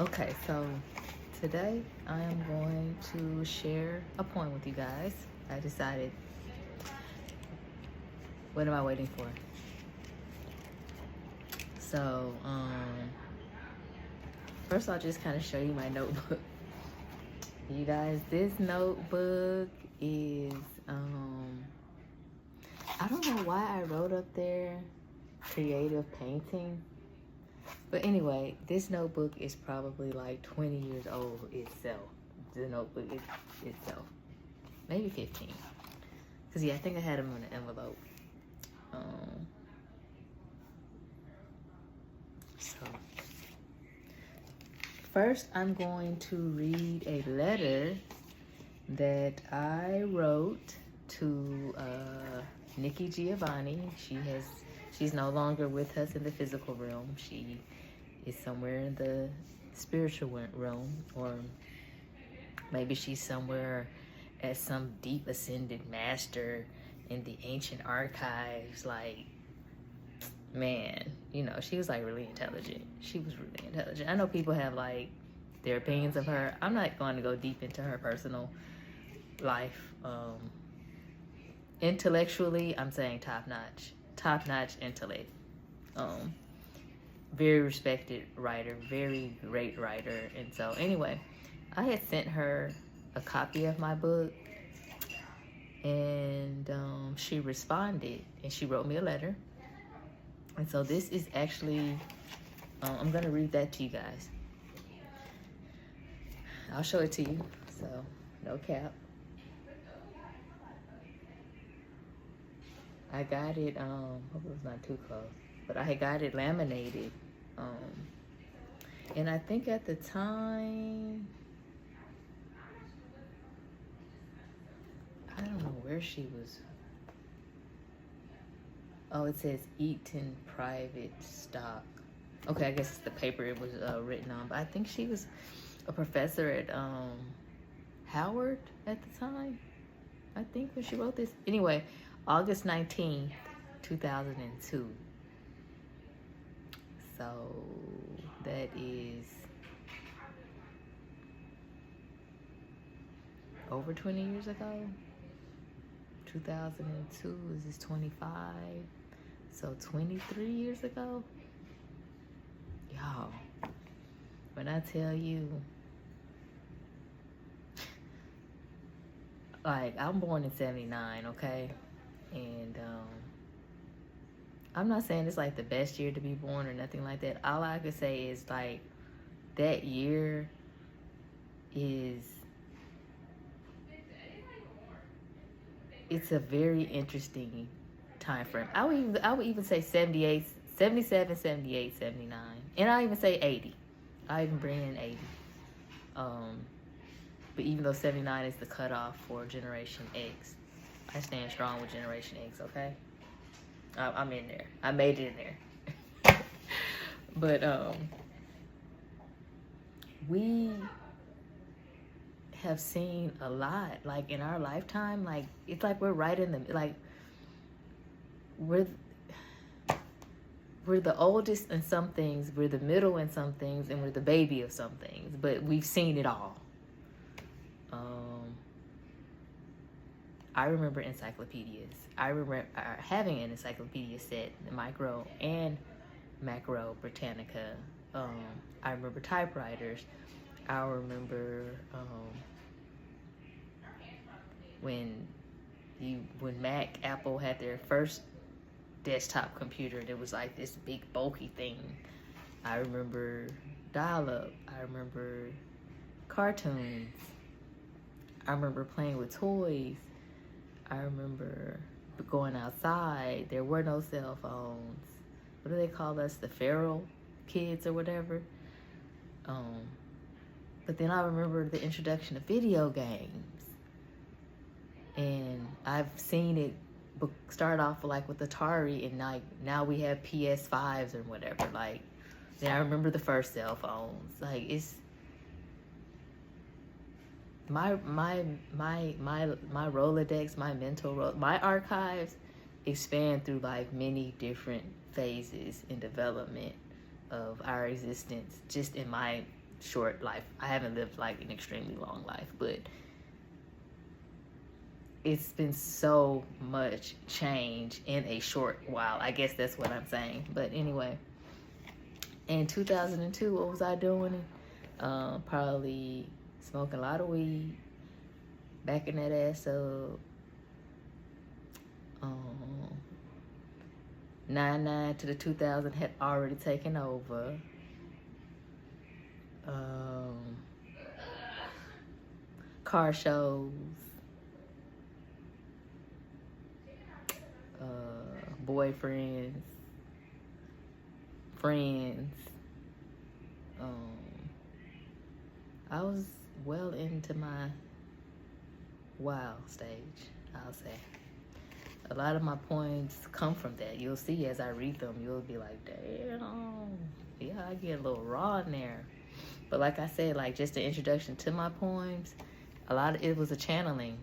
Okay, so today I am going to share a poem with you guys. I decided, what am I waiting for? So, first I'll just kind of show you my notebook. You guys, this notebook is, I don't know why I wrote up there creative painting. But anyway, this notebook is probably like 20 years old itself. The notebook itself. Maybe 15. Because, yeah, I think I had them in an envelope. So, first I'm going to read a letter that I wrote to Nikki Giovanni. She's no longer with us in the physical realm. She is somewhere in the spiritual realm, or maybe she's somewhere as some deep ascended master in the ancient archives. Like, man, she was like really intelligent. She was really intelligent. I know people have like their opinions of her. I'm not going to go deep into her personal life. Intellectually, I'm saying top notch intellect. Very respected writer, very great writer. And so anyway, I had sent her a copy of my book, and she responded and she wrote me a letter. And so this is actually, I'm gonna read that to you guys. I'll show it to you, so no cap. I got it, hope it was not too close, but I had got it laminated. And I think at the time, I don't know where she was. Oh, it says Eaton Private Stock. Okay, I guess it's the paper it was written on. But I think she was a professor at Howard at the time. I think when she wrote this. Anyway, August 19th, 2002. So that is over 20 years ago. 2002, is this 25? So 23 years ago? Y'all, when I tell you, like, I'm born in 79, okay? And I'm not saying it's like the best year to be born or nothing like that. All I could say is like that year is, it's a very interesting time frame. I would even say 78, 77, 78, 79. And I even say 80. I even bring in 80. But even though 79 is the cutoff for Generation X, I stand strong with Generation X, okay? I'm in there. I made it in there. But we have seen a lot, like in our lifetime. Like, it's like we're right in the, like, we're the oldest in some things, we're the middle in some things, and we're the baby of some things. But we've seen it all. I remember encyclopedias. I remember having an encyclopedia set, the Micro and Macro Britannica. I remember typewriters. I remember when Apple had their first desktop computer. It was like this big bulky thing. I remember dial-up. I remember cartoons. I remember playing with toys. I remember going outside. There were no cell phones. What do they call us? The feral kids or whatever. But then I remember the introduction of video games. And I've seen it start off like with Atari, and like now we have PS5s or whatever. Like, then I remember the first cell phones. Like, it's my Rolodex, my archives expand through like many different phases in development of our existence, just in my short life. I haven't lived like an extremely long life, but it's been so much change in a short while. I guess that's what I'm saying. But anyway, in 2002, what was I doing? Probably smoking a lot of weed, backing that ass up. 99 to the 2000 had already taken over. Car shows, boyfriends, friends. I was well into my wow stage, I'll say. A lot of my poems come from that. You'll see as I read them, you'll be like, damn, yeah, I get a little raw in there. But like I said, like just the introduction to my poems, a lot of it was a channeling.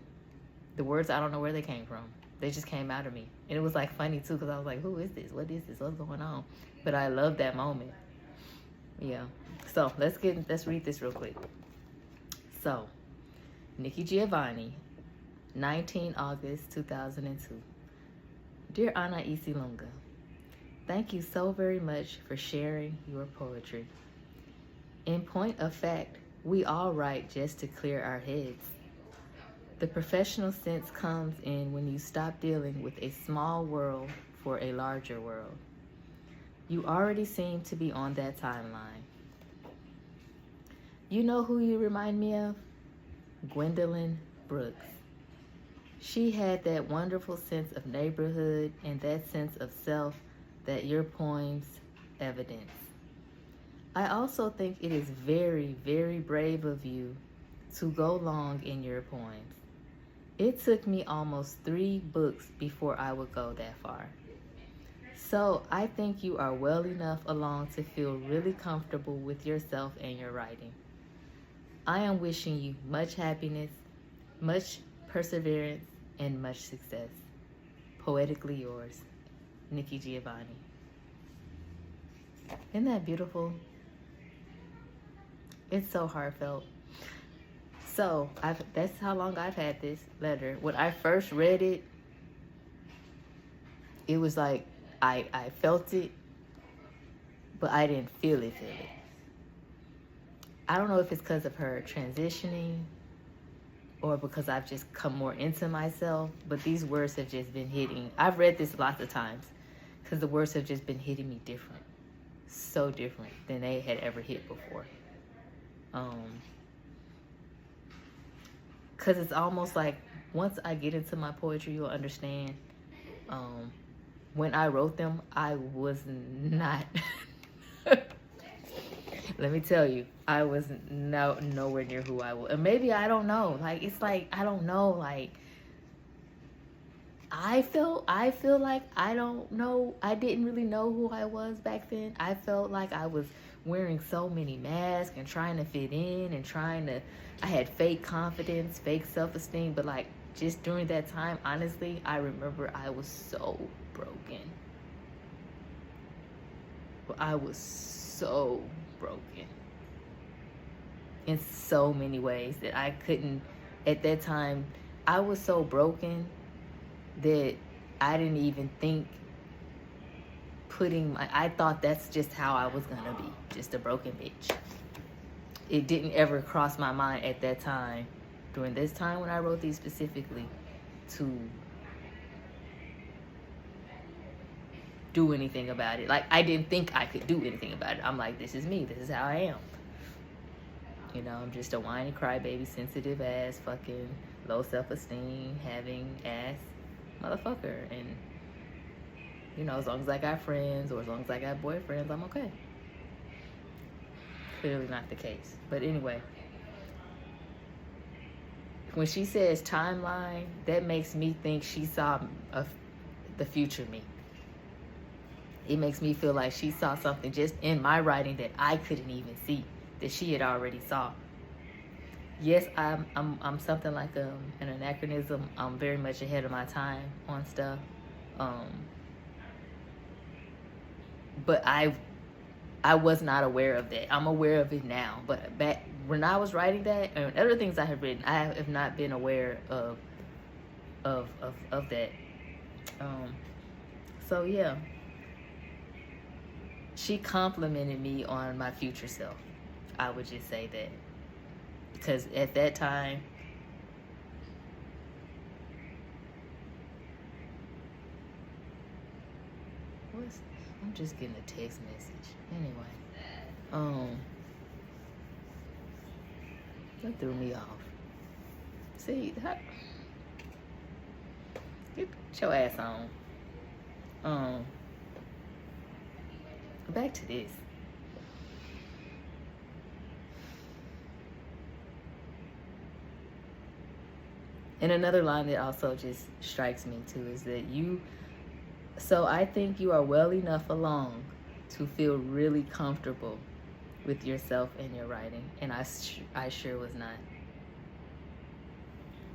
The words, I don't know where they came from. They just came out of me. And it was like funny too, because I was like, who is this? What is this? What's going on? But I love that moment. Yeah. So let's read this real quick. So, Nikki Giovanni, 19 August 2002. Dear Ana Isilunga, thank you so very much for sharing your poetry. In point of fact, we all write just to clear our heads. The professional sense comes in when you stop dealing with a small world for a larger world. You already seem to be on that timeline. You know who you remind me of? Gwendolyn Brooks. She had that wonderful sense of neighborhood and that sense of self that your poems evidence. I also think it is very, very brave of you to go long in your poems. It took me almost 3 books before I would go that far. So I think you are well enough along to feel really comfortable with yourself and your writing. I am wishing you much happiness, much perseverance, and much success. Poetically yours, Nikki Giovanni. Isn't that beautiful? It's so heartfelt. So that's how long I've had this letter. When I first read it, it was like I felt it, but I didn't feel it. I don't know if it's because of her transitioning or because I've just come more into myself, but these words have just been hitting. I've read this lots of times because the words have just been hitting me different. So different than they had ever hit before. Because it's almost like once I get into my poetry, you'll understand. When I wrote them, I was not... Let me tell you, I was nowhere near who I was. And maybe I don't know. Like, it's like, I don't know. Like, I feel like I don't know. I didn't really know who I was back then. I felt like I was wearing so many masks and trying to fit in and I had fake confidence, fake self-esteem. But like, just during that time, honestly, I remember I was so broken. I was so broken in so many ways that I couldn't, at that time, I was so broken that I didn't even think I thought that's just how I was gonna be, just a broken bitch. It didn't ever cross my mind at that time, during this time when I wrote these specifically, to do anything about it. Like, I didn't think I could do anything about it. I'm like, this is me, this is how I am. You know, I'm just a whiny crybaby, sensitive ass, fucking low self-esteem, having ass motherfucker. And, you know, as long as I got friends or as long as I got boyfriends, I'm okay. Clearly not the case. But anyway, when she says timeline, that makes me think she saw the future me. It makes me feel like she saw something just in my writing that I couldn't even see, that she had already saw. Yes, I'm something like an anachronism. I'm very much ahead of my time on stuff. But I I was not aware of that. I'm aware of it now, but back when I was writing that and other things I have written, I have not been aware of that. So yeah, she complimented me on my future self. I would just say that, because at that time, I'm just getting a text message. Anyway, that threw me off. See, get your ass on. Back to this. And another line that also just strikes me too is that so I think you are well enough along to feel really comfortable with yourself and your writing. And I sure was not.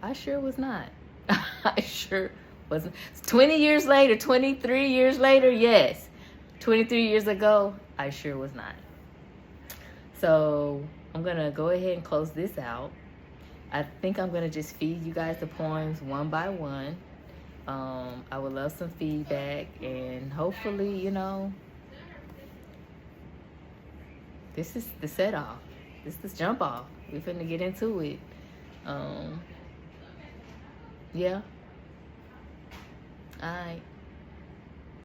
I sure was not. I sure wasn't. 20 years later, 23 years later, yes. 23 years ago, I sure was not. So I'm going to go ahead and close this out. I think I'm going to just feed you guys the poems one by one. I would love some feedback, and hopefully, you know, this is the set off. This is jump off. We're finna get into it. Yeah. All right.